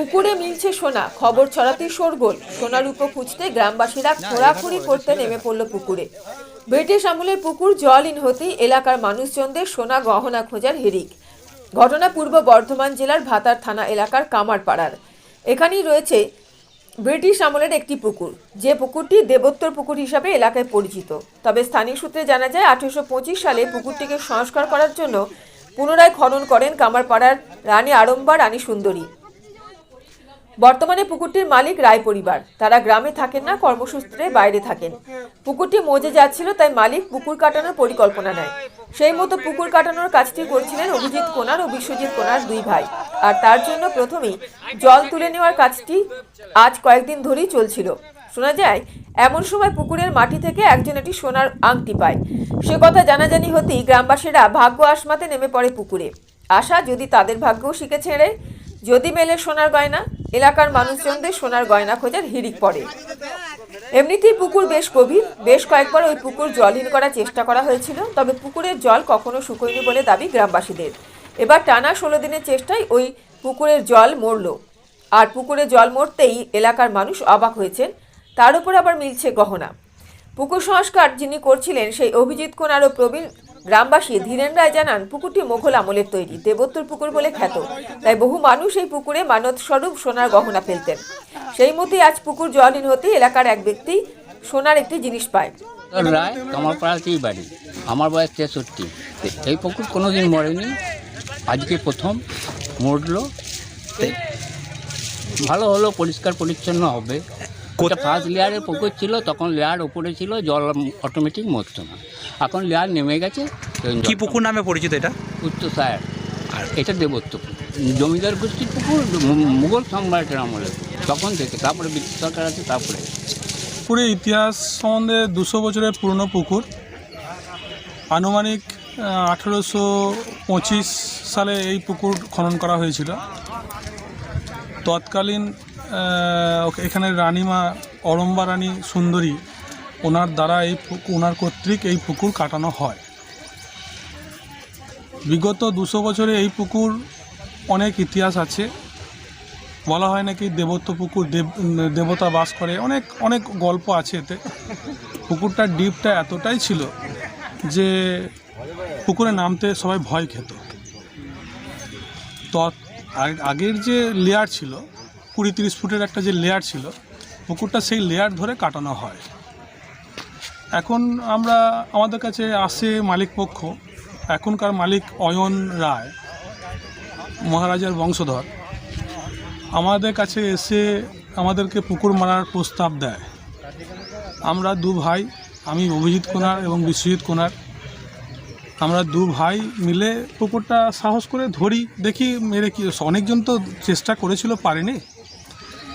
পুকুরে মিলছে সোনা, খবর ছড়াতেই শোরগোল। সোনা রূপো খুঁজতে গ্রামবাসীরা খোঁড়াখুড়ি করতে নেমে পড়ল পুকুরে। ব্রিটিশ আমলের পুকুর জলহীন হতেই এলাকার মানুষজনদের সোনা গহনা খোঁজার হিড়িক। ঘটনা পূর্ব বর্ধমান জেলার ভাতার থানা এলাকার কামারপাড়ার। এখানেই রয়েছে ব্রিটিশ আমলের একটি পুকুর, যে পুকুরটি দেবোত্তর পুকুর হিসাবে এলাকায় পরিচিত। তবে স্থানীয় সূত্রে জানা যায় 1825 সালে পুকুরটিকে সংস্কার করার জন্য পুনরায় খনন করেন কামারপাড়ার রানী আড়ম্বা রানী সুন্দরী। বর্তমানে পুকুরটির মালিক রায় পরিবার। তারা গ্রামে থাকেন না, কর্মসূত্রে বাইরে থাকেন। পুকুরটি মজে যাচ্ছিল, তাই মালিক পুকুর কাটানোর পরিকল্পনা নেয়। সেই মতো পুকুর কাটানোর কাজটি করছিলেন অভিজিৎ কোনার ও বিশ্বজিৎ কোনার দুই ভাই। আর তার জন্য প্রথমেই জল তুলে নেওয়ার কাজটি আজ কয়েকদিন ধরেই চলছিল। শোনা যায় এমন সময় পুকুরের মাটি থেকে একজন একটি সোনার আংটি পায়। সে কথা জানাজানি হতেই গ্রামবাসীরা ভাগ্য আশমাতে নেমে পড়ে পুকুরে। আশা যদি তাদের ভাগ্যও শিখে ছেড়ে, যদি মেলে সোনার গয়না। এলাকার মানুষজনদের সোনার গয়না খোঁজার হিড়িক পড়ে। এমনিতেই পুকুর বেশ গভীর, বেশ কয়েকবার ওই পুকুর জলহীন করার চেষ্টা করা হয়েছিল, তবে পুকুরের জল কখনো শুকোয়নি বলে দাবি গ্রামবাসীদের। এবার টানা 16 দিনের চেষ্টায় ওই পুকুরের জল মরল। আর পুকুরে জল মরতেই এলাকার মানুষ অবাক হয়েছেন। তার উপর আবার মিলছে গহনা। পুকুর সংস্কার যিনি করছিলেন সেই অভিজিৎ কোনার ও প্রবীণ গ্রামবাসী ধীরেন রায় জানান, পুকুরটি মোঘল আমলের তৈরি, দেবোত্তর পুকুর বলে খ্যাত। তাই বহু মানুষ এই পুকুরে মানত স্বরূপ সোনার গহনা ফেলতেন। সেই মতোই আজ পুকুর জলহীন হতে এলাকার এক ব্যক্তি সোনার একটি জিনিস পায়। রায় কামারপাড়াতেই বাড়ি, আমার বয়স 63। এই পুকুর কোনোদিন মরেনি, আজকে প্রথম মরলো। ভালো হলো, পরিষ্কার পরিচ্ছন্ন হবে। ফার্স্ট লেয়ারের পুকুর ছিল, তখন লেয়ার উপরে ছিল, জল অটোমেটিক মরতো না। এখন লেয়ার নেমে গেছে। কি পুকুর নামে পরিচিত এটা? উত্তর সায়ার। আর এটা দেবোত্তর পুকুর, জমিদার গোষ্ঠীর পুকুর, মুঘল সম্রাটের আমলে তখন থেকে। তারপরে ব্রিটিশ সরকার আছে, তারপরে। পুকুরের ইতিহাস সম্বন্ধে 200 বছরের পুরনো পুকুর। আনুমানিক 1825 সালে এই পুকুর খনন করা হয়েছিল। তৎকালীন এখানের রানীমা অড়ম্বা রানী সুন্দরী, ওনার দ্বারা ওনার কর্তৃক এই পুকুর কাটানো হয়। বিগত 200 বছরে এই পুকুর অনেক ইতিহাস আছে। বলা হয় নাকি দেবোত্ত পুকুর, দেবতা বাস করে, অনেক অনেক গল্প আছে এতে। পুকুরটার ডিপটা এতটাই ছিল যে পুকুরে নামতে সবাই ভয় খেত। তো আগের যে লেয়ার ছিল 20-30 ফুটের একটা যে লেয়ার ছিল, পুকুরটা সেই লেয়ার ধরে কাটানো হয়। এখন আমাদের কাছে আসে মালিক পক্ষ, এখনকার মালিক অয়ন রায়, মহারাজার বংশধর, আমাদের কাছে এসে আমাদেরকে পুকুর মারার প্রস্তাব দেয়। আমরা দু ভাই, আমি অভিজিৎ কোনার এবং বিশ্বজিৎ কোনার, আমরা দু ভাই মিলে পুকুরটা সাহস করে ধরি, দেখি মেরে কি। অনেকজন তো চেষ্টা করেছিল, পারেনি।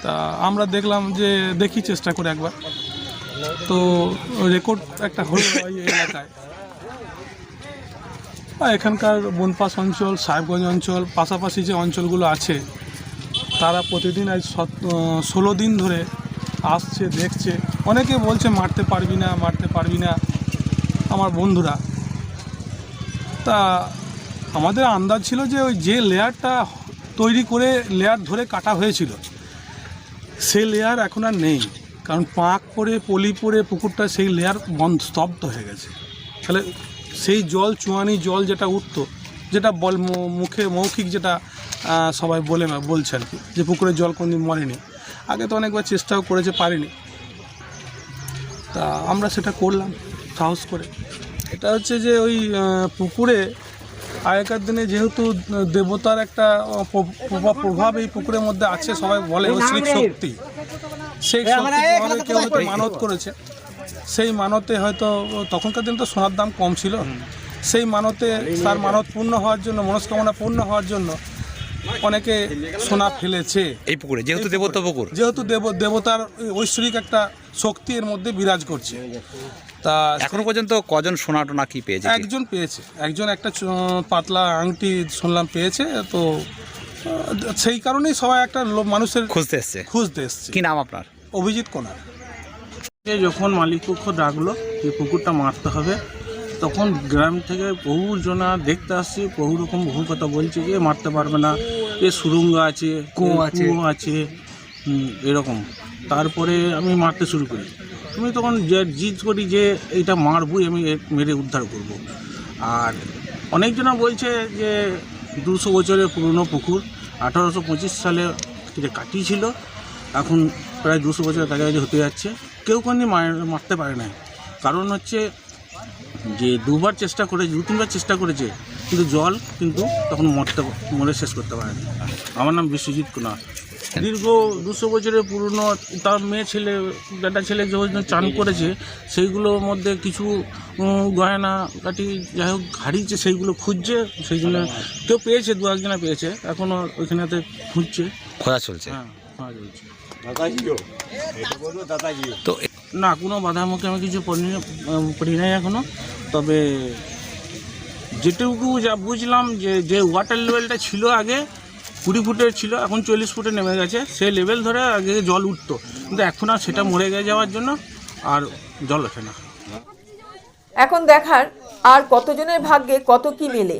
তা আমরা দেখলাম যে দেখি চেষ্টা করে একবার। তো রেকর্ড একটা হলো এই এলাকায়। এখানকার বনপাস অঞ্চল, সাহেবগঞ্জ অঞ্চল, পাশাপাশি যে অঞ্চলগুলো আছে, তারা প্রতিদিন আজ 16 দিন ধরে আসছে, দেখছে। অনেকে বলছে মারতে পারবি না, মারতে পারবি না, আমার বন্ধুরা। তা আমাদের আন্দাজ ছিল যে ওই যে লেয়ারটা তৈরি করে লেয়ার ধরে কাটা হয়েছিল, সে লেয়ার এখন আর নেই। কারণ পাঁক পড়ে, পলি পড়ে পুকুরটা সেই লেয়ার স্তব্ধ হয়ে গেছে। তাহলে সেই জল, চুয়ানি জল যেটা উঠতো, যেটা মুখে মৌখিক যেটা সবাই বলছে আর কি, যে পুকুরের জল কোনদিন মরেনি। আগে তো অনেকবার চেষ্টাও করেছে, পারেনি। তা আমরা সেটা করলাম সাহস করে। এটা হচ্ছে যে ওই পুকুরে আগেকার দিনে যেহেতু দেবতার একটা প্রভাব এই পুকুরের মধ্যে আছে, সবাই বলে ঐশ্বরিক শক্তি। সেই শক্তি কেউ হয়তো মানত করেছে। সেই মানতে হয়তো তখনকার দিন তো সোনার দাম কম ছিল, সেই মানতে তার মানত পূর্ণ হওয়ার জন্য, মনস্কামনা পূর্ণ হওয়ার জন্য অনেকে সোনা ফেলেছে এই পুকুরে। যেহেতু দেবতা পুকুর, যেহেতু দেবতার ঐশ্বরিক একটা শক্তি এর মধ্যে বিরাজ করছে। তা এখনো পর্যন্ত কজন সোনা টোনা কি পেয়েছে? একজন পেয়েছে, একজন একটা পাতলা আংটি শুনলাম পেয়েছে। তো সেই কারণেই সবাই একটা মানুষের খুঁজতে এসছে। কি নাম আপনার? অভিজিৎ কোনার। যখন মালিকপক্ষ ডাকলো যে পুকুরটা মারতে হবে, তখন গ্রাম থেকে বহু জনা দেখতে আসছে, বহু কথা বলছে যে মারতে পারবে না, যে সুরঙ্গ আছে, কুয়ো আছে। কুয়ো আছে, এরকম। তারপরে আমি মারতে শুরু করি। আমি তখন যে জিদ করি যে এইটা মারবই, আমি মেরে উদ্ধার করব। আর অনেকজনা বলছে যে 200 বছরের পুরনো পুকুর, 1825 সালে এটা কাটিয়েছিল, এখন প্রায় 200 বছরের কাছাকাছি হতে যাচ্ছে। কেউ কোনো মারতে পারে না। কারণ হচ্ছে যে 2-3বার চেষ্টা করেছে, কিন্তু জল কিন্তু তখন মরে শেষ করতে পারেনি। আমার নাম বিশ্বজিৎ কুমার। দীর্ঘ 200 বছরের পুরনো, তার বেটা ছেলে যে চান করেছে, সেইগুলোর মধ্যে কিছু গয়না কাটি যাই হোক হারিয়েছে, সেইগুলো খুঁজছে। সেই জন্য কেউ পেয়েছে, 2-1 পেয়েছে, এখনও ওইখানেতে খুঁজছে। খোঁজা চলছে। হ্যাঁ, পাওয়া যাচ্ছে। তো না, কোনো বাধার মুখে আমি কিছু পড়ি নাই এখনও। তবে যেটুকু যা বুঝলাম যে ওয়াটার লেভেলটা ছিল আগে 20 ফুটের ছিল, এখন 40 ফুটে নেমে গেছে। সেই লেভেল ধরে আগে জল উঠতো, কিন্তু এখন আর সেটা মরে যাওয়ার জন্য আর জল ওঠে না। এখন দেখার আর কতজনের ভাগ্যে কত কি মেলে।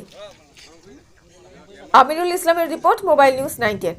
আমিরুল ইসলামের রিপোর্ট, মোবাইল নিউজ 910।